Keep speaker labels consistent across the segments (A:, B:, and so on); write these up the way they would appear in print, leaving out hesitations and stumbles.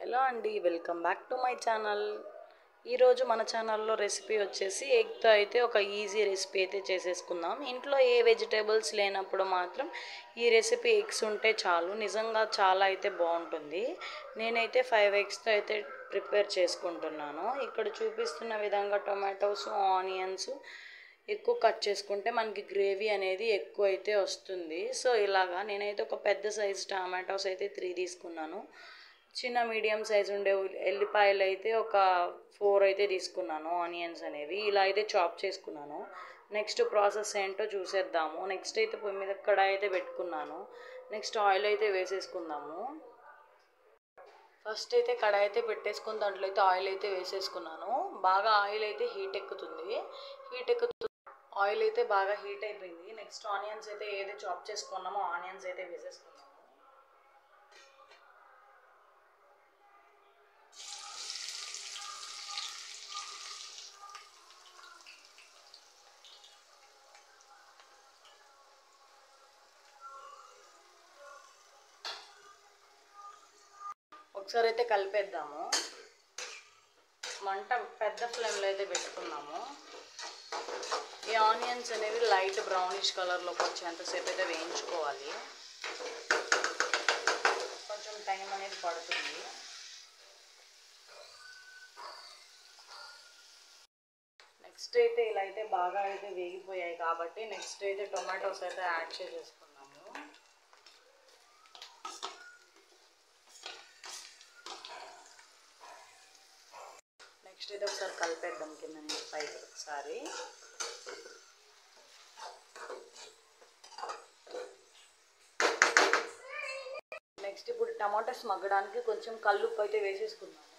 A: Hello అండి, welcome back to my channel. ఈరోజు మన ఛానల్లో రెసిపీ వచ్చేసి ఎగ్తో అయితే ఒక ఈజీ రెసిపీ అయితే చేసేసుకుందాం. ఇంట్లో ఏ వెజిటేబుల్స్ లేనప్పుడు మాత్రం ఈ రెసిపీ ఎగ్స్ ఉంటే చాలు, నిజంగా చాలా అయితే బాగుంటుంది. నేనైతే 5 ఎగ్స్తో అయితే ప్రిపేర్ చేసుకుంటున్నాను. ఇక్కడ చూపిస్తున్న విధంగా టొమాటోస్, ఆనియన్స్ ఎక్కువ కట్ చేసుకుంటే మనకి గ్రేవీ అనేది ఎక్కువ అయితే వస్తుంది. సో ఇలాగా నేనైతే ఒక పెద్ద సైజు టమాటోస్ అయితే 3 తీసుకున్నాను. చిన్న మీడియం సైజు ఉండే ఎల్లిపాయలు అయితే ఒక 4 అయితే తీసుకున్నాను. ఆనియన్స్ అనేవి ఇలా అయితే చాప్ చేసుకున్నాను. నెక్స్ట్ ప్రాసెస్ ఏంటో చూసేద్దాము. నెక్స్ట్ అయితే పొయ్యి మీద కడాయి అయితే పెట్టుకున్నాను. నెక్స్ట్ ఆయిల్ అయితే వేసేసుకుందాము. ఫస్ట్ అయితే కడాయి అయితే పెట్టేసుకుని దాంట్లో అయితే ఆయిల్ అయితే వేసేసుకున్నాను. బాగా ఆయిల్ అయితే హీట్ ఎక్కుతుంది. ఆయిల్ అయితే బాగా హీట్ అయిపోయింది. నెక్స్ట్ ఆనియన్స్ అయితే ఏదైతే చాప్ చేసుకున్నామో ఆనియన్స్ అయితే వేసేసుకున్నాము. ఒకసారి అయితే కలిపేద్దాము. మంట పెద్ద ఫ్లేమ్లో అయితే పెట్టుకున్నాము. ఈ ఆనియన్స్ అనేవి లైట్ బ్రౌనిష్ కలర్లోకి వచ్చేంతసేపు అయితే వేయించుకోవాలి. కొంచెం టైం అనేది పడుతుంది. నెక్స్ట్ అయితే ఇలా అయితే బాగా అయితే వేగిపోయాయి కాబట్టి నెక్స్ట్ అయితే టొమాటోస్ అయితే యాడ్ చేసేసుకున్నాము. నెక్స్ట్ అయితే ఒకసారి కలిపేద్దాం కింద నుంచి పైకి ఒకసారి. నెక్స్ట్ ఇప్పుడు టమాటోస్ మగ్గడానికి కొంచెం కల్లుప్పు అయితే వేసేసుకున్నాము.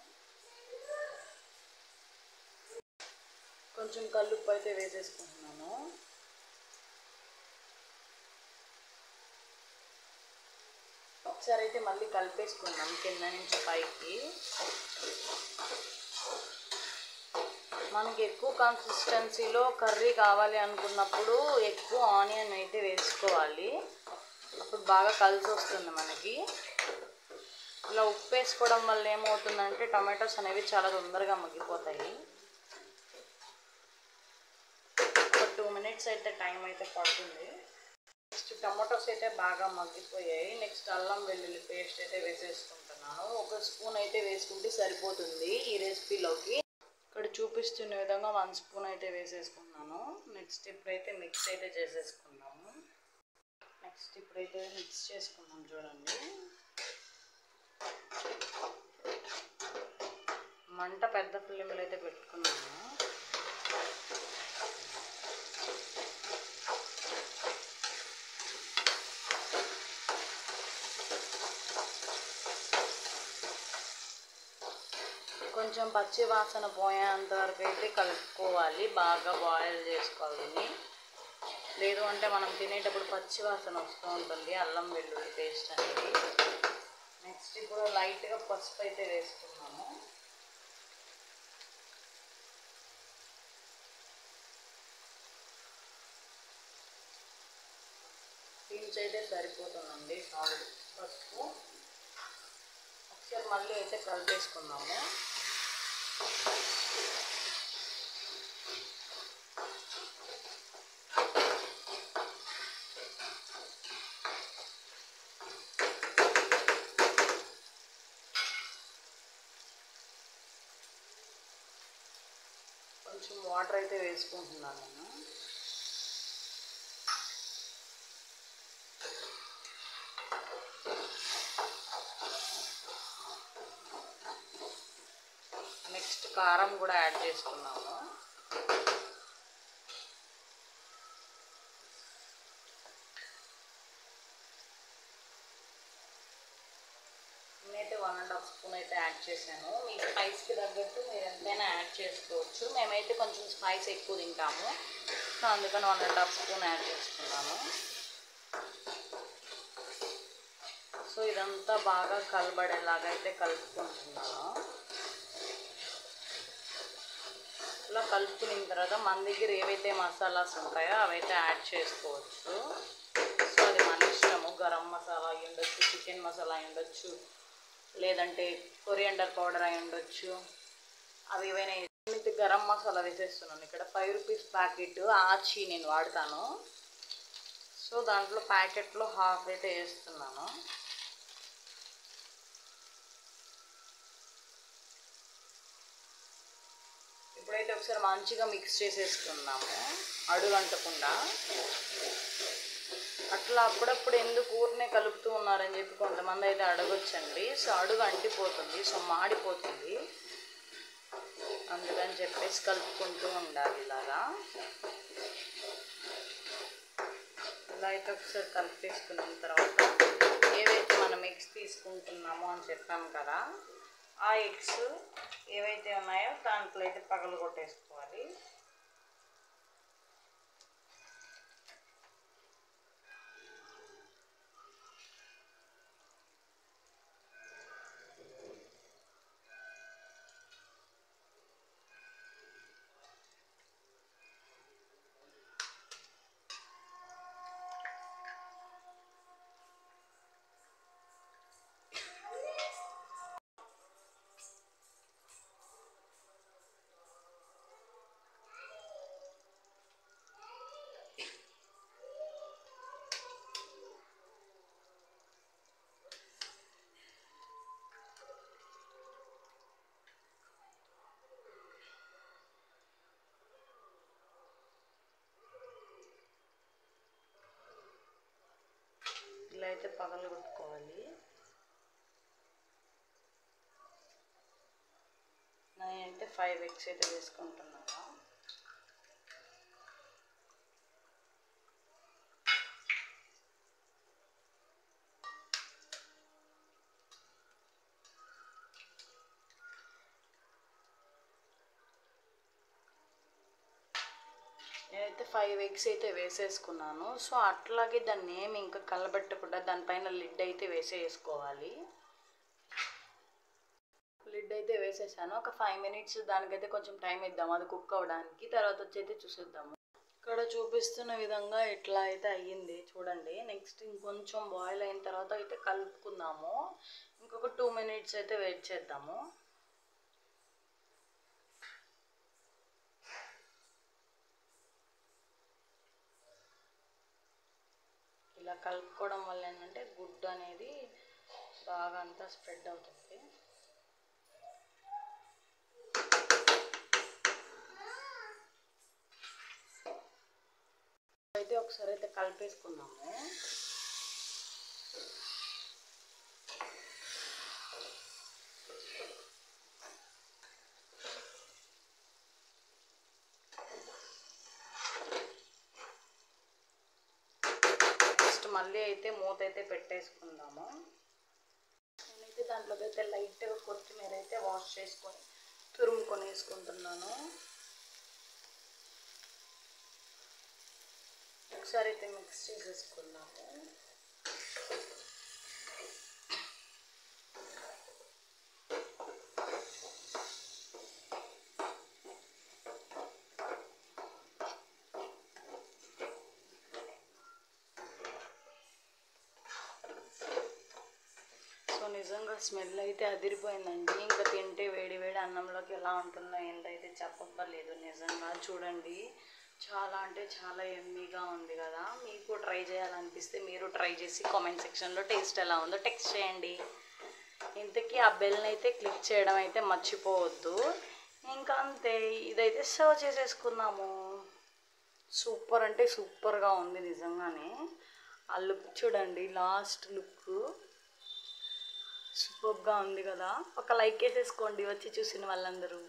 A: ఒకసారి అయితే మళ్ళీ కలిపేసుకున్నాం కింద నుంచి పైకి. మనకి ఎక్కువ కన్సిస్టెన్సీలో కర్రీ కావాలి అనుకున్నప్పుడు ఎక్కువ ఆనియన్ అయితే వేసుకోవాలి. అప్పుడు బాగా కలిసి వస్తుంది మనకి. ఇలా ఉప్పు వేసుకోవడం వల్ల ఏమవుతుందంటే టమాటోస్ అనేవి చాలా తొందరగా మగ్గిపోతాయి. ఒక 2 మినిట్స్ అయితే టైం అయితే పడుతుంది. నెక్స్ట్ టమాటోస్ అయితే బాగా మగ్గిపోయాయి. నెక్స్ట్ అల్లం వెల్లుల్లి పేస్ట్ అయితే వేసేసుకుంటున్నాను. 1 స్పూన్ అయితే వేసుకుంటే సరిపోతుంది ఈ రెసిపీలోకి. ఇక్కడ చూపిస్తున్న విధంగా 1 స్పూన్ అయితే వేసేసుకున్నాను. నెక్స్ట్ ఇప్పుడైతే మిక్స్ అయితే చేసేసుకున్నాము. మిక్స్ చేసుకున్నాం చూడండి. మంట పెద్ద ఫ్లేమ్లో అయితే పెట్టుకున్నాము. కొంచెం పచ్చి వాసన పోయేంత వరకు అయితే కలుపుకోవాలి. బాగా బాయిల్ చేసుకోవాలి. లేదు అంటే మనం తినేటప్పుడు పచ్చి వాసన వస్తూ ఉంటుంది అల్లం వెల్లుల్లి పేస్ట్ అనేది. నెక్స్ట్ ఇప్పుడు లైట్గా పసుపు అయితే వేసుకున్నాము. పించ్ అయితే సరిపోతుందండి సాల్ట్ పసుపు. ఒకసారి మళ్ళీ అయితే కలిపేసుకున్నాము. కొంచెం వాటర్ అయితే వేసుకుంటున్నాను నేను. నెక్స్ట్ కారం కూడా యాడ్ చేసుకున్నాము. నేనైతే 1½ స్పూన్ అయితే యాడ్ చేశాను. మీ స్పైస్కి తగ్గట్టు మీరు ఎంతైనా యాడ్ చేసుకోవచ్చు. మేమైతే కొంచెం స్పైస్ ఎక్కువ తింటాము, సో అందుకని 1½ స్పూన్ యాడ్ చేసుకున్నాను. సో ఇదంతా బాగా కలబడేలాగా అయితే కలుపుకుంటున్నాను. ఇలా కలుపుకున్న తర్వాత మన దగ్గర ఏవైతే మసాలాస్ ఉంటాయో అవైతే యాడ్ చేసుకోవచ్చు. సో అది మన ఇష్టము. గరం మసాలా అయి ఉండొచ్చు, చికెన్ మసాలా అయి ఉండొచ్చు, లేదంటే కొరియాండర్ పౌడర్ అయి ఉండొచ్చు. అవి ఏవైనా గరం మసాలా వేసేస్తున్నాను. ఇక్కడ 5 రూపీస్ ప్యాకెట్ ఆచి నేను వాడతాను. సో దాంట్లో ప్యాకెట్లో హాఫ్ అయితే వేస్తున్నాను. ఇప్పుడైతే ఒకసారి మంచిగా మిక్స్ చేసేసుకున్నాము అడుగంటకుండా. అట్లా అప్పుడప్పుడు ఎందుకు ఊరినే కలుపుతూ ఉన్నారని చెప్పి కొంతమంది అయితే అడగొచ్చండి. సో అడుగు అంటిపోతుంది, సో మాడిపోతుంది, అందుకని చెప్పేసి కలుపుకుంటూ ఉండాలి. ఇలా అయితే ఒకసారి కలిపేసుకున్న తర్వాత ఏవైతే మనం ఎగ్స్ తీసుకుంటున్నామో అని చెప్పాము కదా, ఆ ఎగ్స్ ఏవైతే ఉన్నాయో దాంట్లో అయితే పగలు కొట్టేసుకోవాలి. ఇలా అయితే పగలు కొట్టుకోవాలి. నేనైతే 5 ఎగ్స్ అయితే వేసుకుంటున్నాను. నేనైతే 5 ఎగ్స్ అయితే వేసేసుకున్నాను. సో అట్లాగే దాన్ని ఏమి ఇంకా కలబెట్టకుండా దానిపైన లిడ్ అయితే వేసేసుకోవాలి. లిడ్ అయితే వేసేసాను. ఒక 5 మినిట్స్ దానికైతే కొంచెం టైం ఇద్దాము అది కుక్ అవ్వడానికి. తర్వాత వచ్చి అయితే చూసేద్దాము. ఇక్కడ చూపిస్తున్న విధంగా ఇట్లా అయితే అయ్యింది చూడండి. నెక్స్ట్ ఇంకొంచెం బాయిల్ అయిన తర్వాత అయితే కలుపుకుందాము. ఇంకొక 2 మినిట్స్ అయితే వెయిట్ చేద్దాము. ఇలా కలుపుకోవడం వల్ల ఏంటంటే గుడ్డు అనేది బాగా అంతా స్ప్రెడ్ అవుతుంది. అయితే ఒకసారి అయితే కలిపేసుకుందాము. నెక్స్ట్ మళ్ళీ అయితే మూత అయితే పెట్టేసుకుందాము. నేనైతే దాంట్లోకి అయితే లైట్గా కొత్తిమీర అయితే వాష్ చేసుకొని తురుముకొని వేసుకుంటున్నాను. ఒకసారి అయితే మిక్స్ చేసేసుకుందాము. సో నిజంగా స్మెల్ అయితే అదిరిపోయిందండి. ఇంకా తింటే వేడి వేడి అన్నంలోకి ఎలా ఉంటుందో ఏంటైతే చెప్పలేదు. నిజంగా చూడండి, చాలా అంటే చాలా ఎమ్మీగా ఉంది కదా. మీకు ట్రై చేయాలనిపిస్తే మీరు ట్రై చేసి కామెంట్ సెక్షన్లో టేస్ట్ ఎలా ఉందో టెక్స్ట్ చేయండి. ఇంతకీ ఆ బెల్ని అయితే క్లిక్ చేయడం అయితే మర్చిపోవద్దు. ఇంకా అంతే, ఇదైతే సర్వ్ చేసేసుకున్నాము. సూపర్ అంటే సూపర్గా ఉంది నిజంగానే. ఆ లుక్ చూడండి, లాస్ట్ లుక్ సూపర్గా ఉంది కదా. ఒక లైక్ వేసేసుకోండి వచ్చి చూసిన వాళ్ళందరూ.